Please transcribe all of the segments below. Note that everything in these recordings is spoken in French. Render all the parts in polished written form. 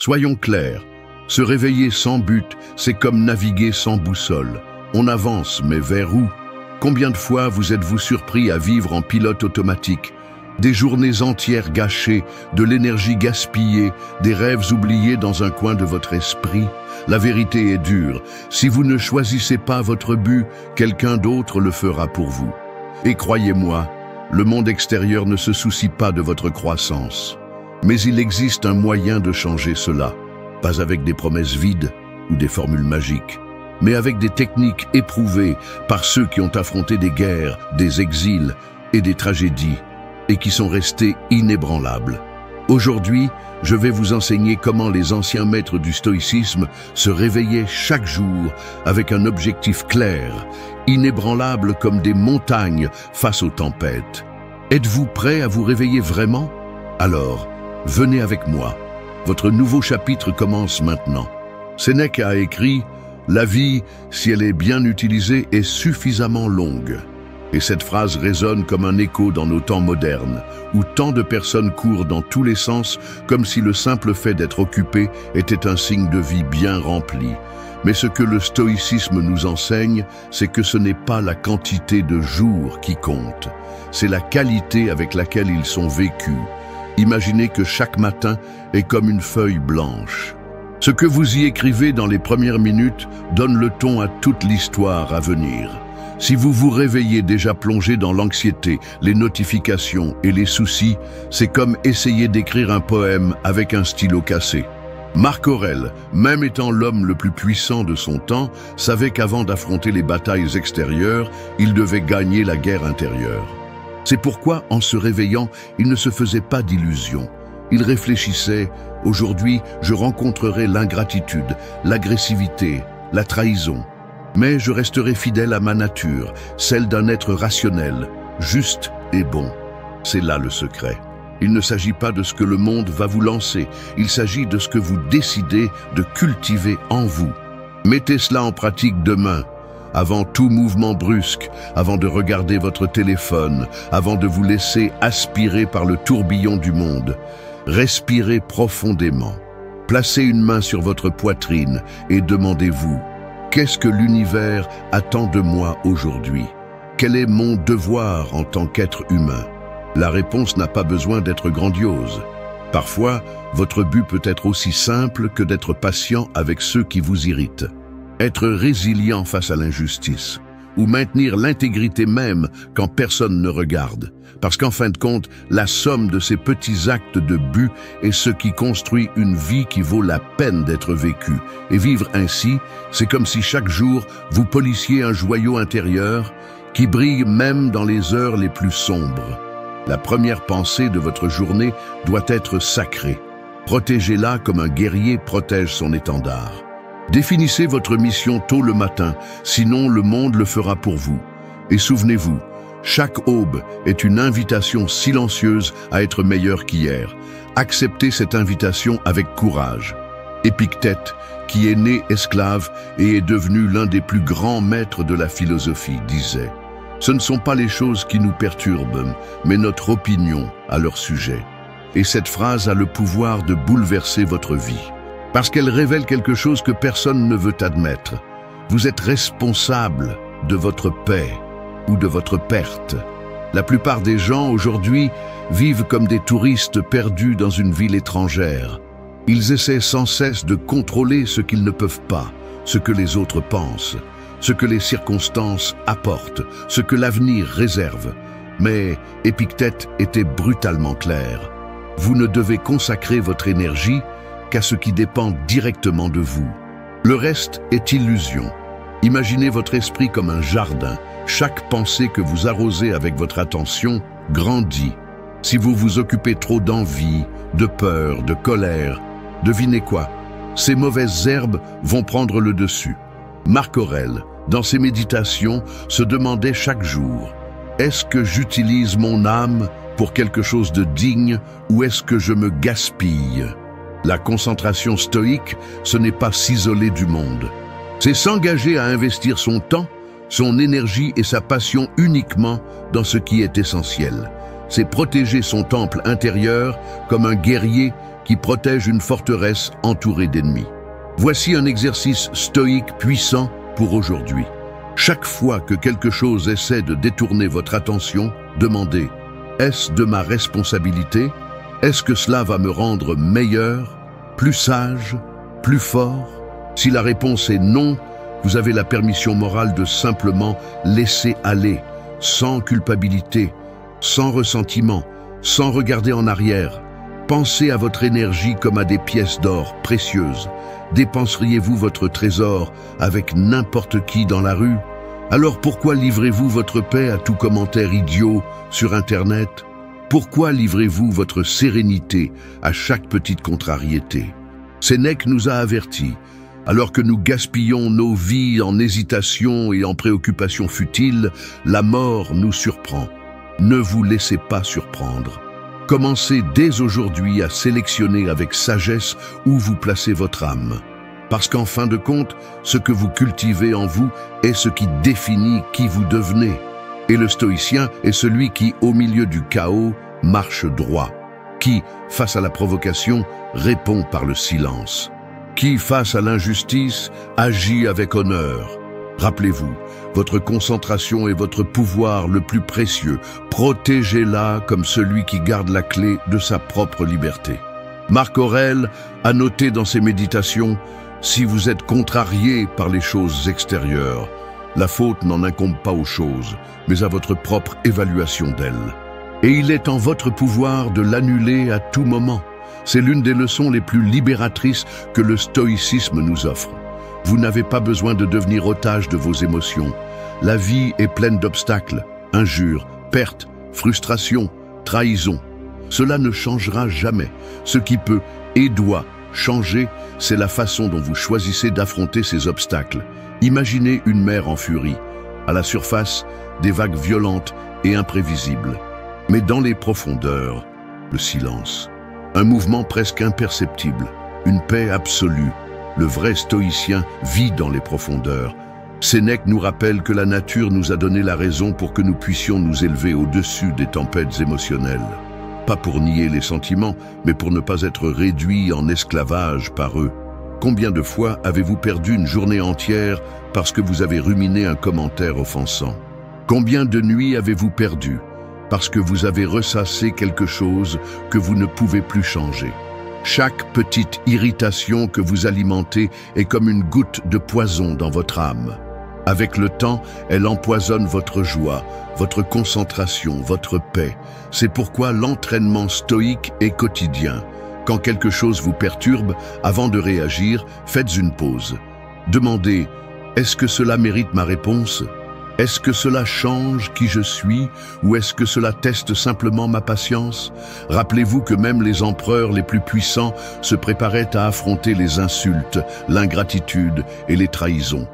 Soyons clairs, se réveiller sans but, c'est comme naviguer sans boussole. On avance, mais vers où? Combien de fois vous êtes-vous surpris à vivre en pilote automatique? Des journées entières gâchées, de l'énergie gaspillée, des rêves oubliés dans un coin de votre esprit. La vérité est dure. Si vous ne choisissez pas votre but, quelqu'un d'autre le fera pour vous. Et croyez-moi, le monde extérieur ne se soucie pas de votre croissance. Mais il existe un moyen de changer cela. Pas avec des promesses vides ou des formules magiques, mais avec des techniques éprouvées par ceux qui ont affronté des guerres, des exils et des tragédies, et qui sont restés inébranlables. Aujourd'hui, je vais vous enseigner comment les anciens maîtres du stoïcisme se réveillaient chaque jour avec un objectif clair, inébranlable comme des montagnes face aux tempêtes. Êtes-vous prêt à vous réveiller vraiment? Alors, venez avec moi. Votre nouveau chapitre commence maintenant. Sénèque a écrit « La vie, si elle est bien utilisée, est suffisamment longue ». Et cette phrase résonne comme un écho dans nos temps modernes, où tant de personnes courent dans tous les sens, comme si le simple fait d'être occupé était un signe de vie bien rempli. Mais ce que le stoïcisme nous enseigne, c'est que ce n'est pas la quantité de jours qui compte, c'est la qualité avec laquelle ils sont vécus. Imaginez que chaque matin est comme une feuille blanche. Ce que vous y écrivez dans les premières minutes donne le ton à toute l'histoire à venir. Si vous vous réveillez déjà plongé dans l'anxiété, les notifications et les soucis, c'est comme essayer d'écrire un poème avec un stylo cassé. Marc Aurèle, même étant l'homme le plus puissant de son temps, savait qu'avant d'affronter les batailles extérieures, il devait gagner la guerre intérieure. C'est pourquoi, en se réveillant, il ne se faisait pas d'illusions. Il réfléchissait « Aujourd'hui, je rencontrerai l'ingratitude, l'agressivité, la trahison. Mais je resterai fidèle à ma nature, celle d'un être rationnel, juste et bon. » C'est là le secret. Il ne s'agit pas de ce que le monde va vous lancer, il s'agit de ce que vous décidez de cultiver en vous. Mettez cela en pratique demain. Avant tout mouvement brusque, avant de regarder votre téléphone, avant de vous laisser aspirer par le tourbillon du monde, respirez profondément. Placez une main sur votre poitrine et demandez-vous « Qu'est-ce que l'univers attend de moi aujourd'hui? Quel est mon devoir en tant qu'être humain ?» La réponse n'a pas besoin d'être grandiose. Parfois, votre but peut être aussi simple que d'être patient avec ceux qui vous irritent. Être résilient face à l'injustice, ou maintenir l'intégrité même quand personne ne regarde. Parce qu'en fin de compte, la somme de ces petits actes de but est ce qui construit une vie qui vaut la peine d'être vécue. Et vivre ainsi, c'est comme si chaque jour, vous polissiez un joyau intérieur qui brille même dans les heures les plus sombres. La première pensée de votre journée doit être sacrée. Protégez-la comme un guerrier protège son étendard. Définissez votre mission tôt le matin, sinon le monde le fera pour vous. Et souvenez-vous, chaque aube est une invitation silencieuse à être meilleur qu'hier. Acceptez cette invitation avec courage. Épictète, qui est né esclave et est devenu l'un des plus grands maîtres de la philosophie, disait « Ce ne sont pas les choses qui nous perturbent, mais notre opinion à leur sujet. » Et cette phrase a le pouvoir de bouleverser votre vie. Parce qu'elle révèle quelque chose que personne ne veut admettre. Vous êtes responsable de votre paix ou de votre perte. La plupart des gens aujourd'hui vivent comme des touristes perdus dans une ville étrangère. Ils essaient sans cesse de contrôler ce qu'ils ne peuvent pas, ce que les autres pensent, ce que les circonstances apportent, ce que l'avenir réserve. Mais Épictète était brutalement clair. Vous ne devez consacrer votre énergie qu'à ce qui dépend directement de vous. Le reste est illusion. Imaginez votre esprit comme un jardin. Chaque pensée que vous arrosez avec votre attention grandit. Si vous vous occupez trop d'envie, de peur, de colère, devinez quoi? Ces mauvaises herbes vont prendre le dessus. Marc Aurèle, dans ses méditations, se demandait chaque jour « Est-ce que j'utilise mon âme pour quelque chose de digne ou est-ce que je me gaspille ?» La concentration stoïque, ce n'est pas s'isoler du monde. C'est s'engager à investir son temps, son énergie et sa passion uniquement dans ce qui est essentiel. C'est protéger son temple intérieur comme un guerrier qui protège une forteresse entourée d'ennemis. Voici un exercice stoïque puissant pour aujourd'hui. Chaque fois que quelque chose essaie de détourner votre attention, demandez « Est-ce de ma responsabilité? Est-ce que cela va me rendre meilleur, plus sage, plus fort ?» Si la réponse est non, vous avez la permission morale de simplement laisser aller, sans culpabilité, sans ressentiment, sans regarder en arrière. Pensez à votre énergie comme à des pièces d'or précieuses. Dépenseriez-vous votre trésor avec n'importe qui dans la rue? Alors pourquoi livrez-vous votre paix à tout commentaire idiot sur Internet? Pourquoi livrez-vous votre sérénité à chaque petite contrariété? Sénèque nous a avertis. Alors que nous gaspillons nos vies en hésitation et en préoccupations futiles, la mort nous surprend. Ne vous laissez pas surprendre. Commencez dès aujourd'hui à sélectionner avec sagesse où vous placez votre âme. Parce qu'en fin de compte, ce que vous cultivez en vous est ce qui définit qui vous devenez. Et le stoïcien est celui qui, au milieu du chaos, marche droit. Qui, face à la provocation, répond par le silence. Qui, face à l'injustice, agit avec honneur. Rappelez-vous, votre concentration est votre pouvoir le plus précieux. Protégez-la comme celui qui garde la clé de sa propre liberté. Marc Aurèle a noté dans ses méditations « Si vous êtes contrarié par les choses extérieures, la faute n'en incombe pas aux choses, mais à votre propre évaluation d'elles. Et il est en votre pouvoir de l'annuler à tout moment. » C'est l'une des leçons les plus libératrices que le stoïcisme nous offre. Vous n'avez pas besoin de devenir otage de vos émotions. La vie est pleine d'obstacles, injures, pertes, frustrations, trahisons. Cela ne changera jamais. Ce qui peut et doit changer, c'est la façon dont vous choisissez d'affronter ces obstacles. Imaginez une mer en furie. À la surface, des vagues violentes et imprévisibles. Mais dans les profondeurs, le silence. Un mouvement presque imperceptible, une paix absolue. Le vrai stoïcien vit dans les profondeurs. Sénèque nous rappelle que la nature nous a donné la raison pour que nous puissions nous élever au-dessus des tempêtes émotionnelles. Pas pour nier les sentiments, mais pour ne pas être réduits en esclavage par eux. Combien de fois avez-vous perdu une journée entière parce que vous avez ruminé un commentaire offensant? Combien de nuits avez-vous perdu parce que vous avez ressassé quelque chose que vous ne pouvez plus changer? Chaque petite irritation que vous alimentez est comme une goutte de poison dans votre âme. Avec le temps, elle empoisonne votre joie, votre concentration, votre paix. C'est pourquoi l'entraînement stoïque est quotidien. Quand quelque chose vous perturbe, avant de réagir, faites une pause. Demandez « Est-ce que cela mérite ma réponse ? Est-ce que cela change qui je suis ou est-ce que cela teste simplement ma patience? » Rappelez-vous que même les empereurs les plus puissants se préparaient à affronter les insultes, l'ingratitude et les trahisons.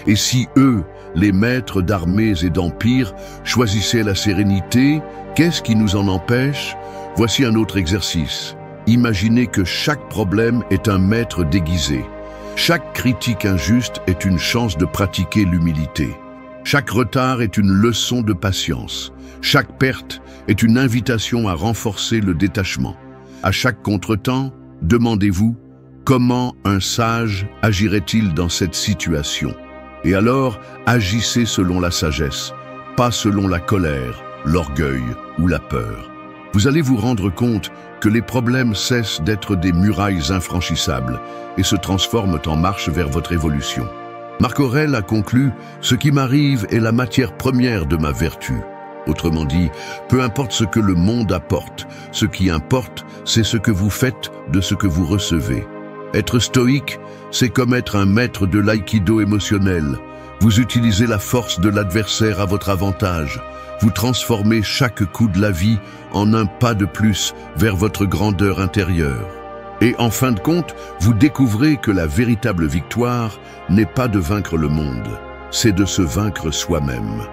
Et si eux, les maîtres d'armées et d'empires, choisissaient la sérénité, qu'est-ce qui nous en empêche? Voici un autre exercice. Imaginez que chaque problème est un maître déguisé. Chaque critique injuste est une chance de pratiquer l'humilité. Chaque retard est une leçon de patience. Chaque perte est une invitation à renforcer le détachement. À chaque contretemps, demandez-vous comment un sage agirait-il dans cette situation. Et alors, agissez selon la sagesse, pas selon la colère, l'orgueil ou la peur. Vous allez vous rendre compte que les problèmes cessent d'être des murailles infranchissables et se transforment en marche vers votre évolution. Marc Aurèle a conclu « Ce qui m'arrive est la matière première de ma vertu ». Autrement dit, peu importe ce que le monde apporte, ce qui importe, c'est ce que vous faites de ce que vous recevez. Être stoïque, c'est comme être un maître de l'aïkido émotionnel. Vous utilisez la force de l'adversaire à votre avantage. Vous transformez chaque coup de la vie en un pas de plus vers votre grandeur intérieure. Et en fin de compte, vous découvrez que la véritable victoire n'est pas de vaincre le monde, c'est de se vaincre soi-même.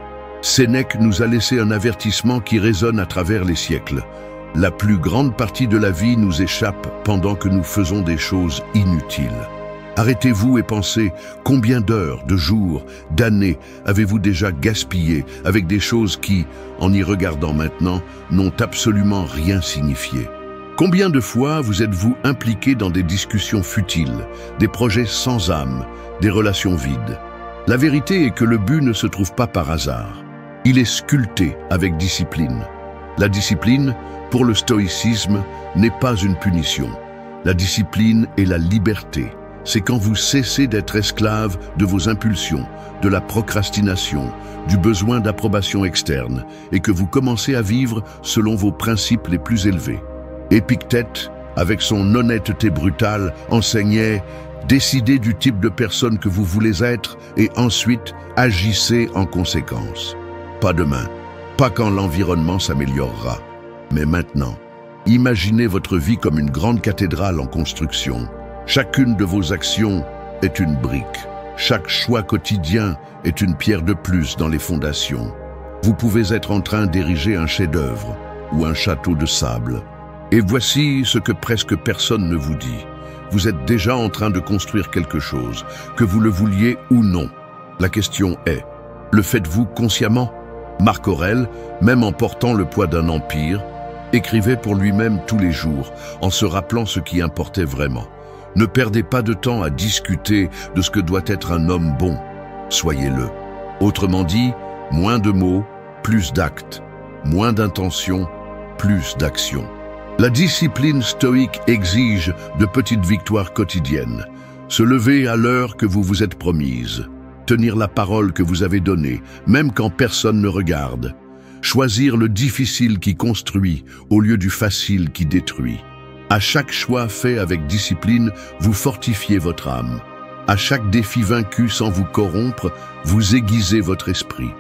Sénèque nous a laissé un avertissement qui résonne à travers les siècles. La plus grande partie de la vie nous échappe pendant que nous faisons des choses inutiles. Arrêtez-vous et pensez combien d'heures, de jours, d'années avez-vous déjà gaspillé avec des choses qui, en y regardant maintenant, n'ont absolument rien signifié. Combien de fois vous êtes-vous impliqué dans des discussions futiles, des projets sans âme, des relations vides? La vérité est que le but ne se trouve pas par hasard. Il est sculpté avec discipline. La discipline, pour le stoïcisme, n'est pas une punition. La discipline est la liberté. C'est quand vous cessez d'être esclave de vos impulsions, de la procrastination, du besoin d'approbation externe, et que vous commencez à vivre selon vos principes les plus élevés. Épictète, avec son honnêteté brutale, enseignait « Décidez du type de personne que vous voulez être et ensuite agissez en conséquence. » Pas demain, pas quand l'environnement s'améliorera, mais maintenant. Imaginez votre vie comme une grande cathédrale en construction. Chacune de vos actions est une brique. Chaque choix quotidien est une pierre de plus dans les fondations. Vous pouvez être en train d'ériger un chef-d'œuvre ou un château de sable. Et voici ce que presque personne ne vous dit. Vous êtes déjà en train de construire quelque chose, que vous le vouliez ou non. La question est, le faites-vous consciemment? Marc Aurèle, même en portant le poids d'un empire, écrivait pour lui-même tous les jours, en se rappelant ce qui importait vraiment. Ne perdez pas de temps à discuter de ce que doit être un homme bon. Soyez-le. Autrement dit, moins de mots, plus d'actes. Moins d'intentions, plus d'actions. La discipline stoïque exige de petites victoires quotidiennes. Se lever à l'heure que vous vous êtes promise. Tenir la parole que vous avez donnée, même quand personne ne regarde. Choisir le difficile qui construit au lieu du facile qui détruit. À chaque choix fait avec discipline, vous fortifiez votre âme. À chaque défi vaincu sans vous corrompre, vous aiguisez votre esprit.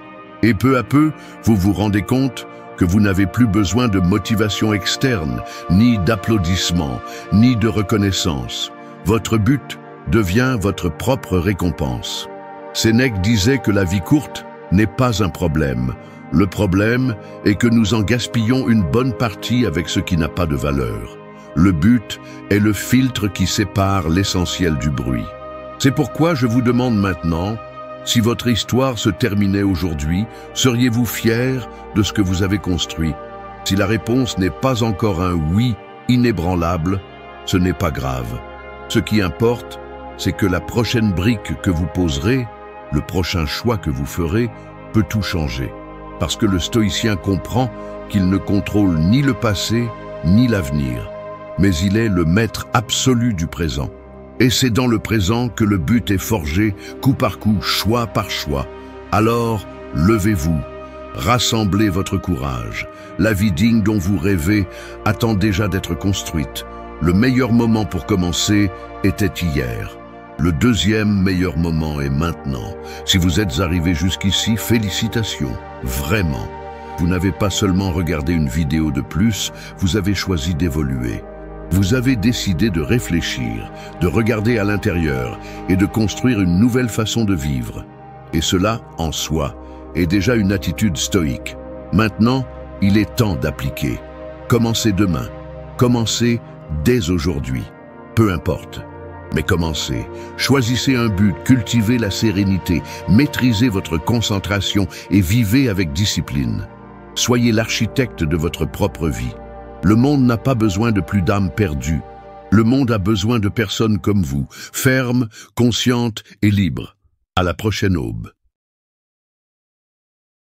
Et peu à peu, vous vous rendez compte que vous n'avez plus besoin de motivation externe, ni d'applaudissements, ni de reconnaissance. Votre but devient votre propre récompense. Sénèque disait que la vie courte n'est pas un problème. Le problème est que nous en gaspillons une bonne partie avec ce qui n'a pas de valeur. Le but est le filtre qui sépare l'essentiel du bruit. C'est pourquoi je vous demande maintenant, si votre histoire se terminait aujourd'hui, seriez-vous fier de ce que vous avez construit? Si la réponse n'est pas encore un oui inébranlable, ce n'est pas grave. Ce qui importe, c'est que la prochaine brique que vous poserez, le prochain choix que vous ferez, peut tout changer. Parce que le stoïcien comprend qu'il ne contrôle ni le passé, ni l'avenir. Mais il est le maître absolu du présent. Et c'est dans le présent que le but est forgé, coup par coup, choix par choix. Alors, levez-vous, rassemblez votre courage. La vie digne dont vous rêvez attend déjà d'être construite. Le meilleur moment pour commencer était hier. Le deuxième meilleur moment est maintenant. Si vous êtes arrivé jusqu'ici, félicitations, vraiment. Vous n'avez pas seulement regardé une vidéo de plus, vous avez choisi d'évoluer. Vous avez décidé de réfléchir, de regarder à l'intérieur et de construire une nouvelle façon de vivre. Et cela, en soi, est déjà une attitude stoïque. Maintenant, il est temps d'appliquer. Commencez demain. Commencez dès aujourd'hui. Peu importe. Mais commencez. Choisissez un but, cultivez la sérénité, maîtrisez votre concentration et vivez avec discipline. Soyez l'architecte de votre propre vie. Le monde n'a pas besoin de plus d'âmes perdues. Le monde a besoin de personnes comme vous, fermes, conscientes et libres. À la prochaine aube.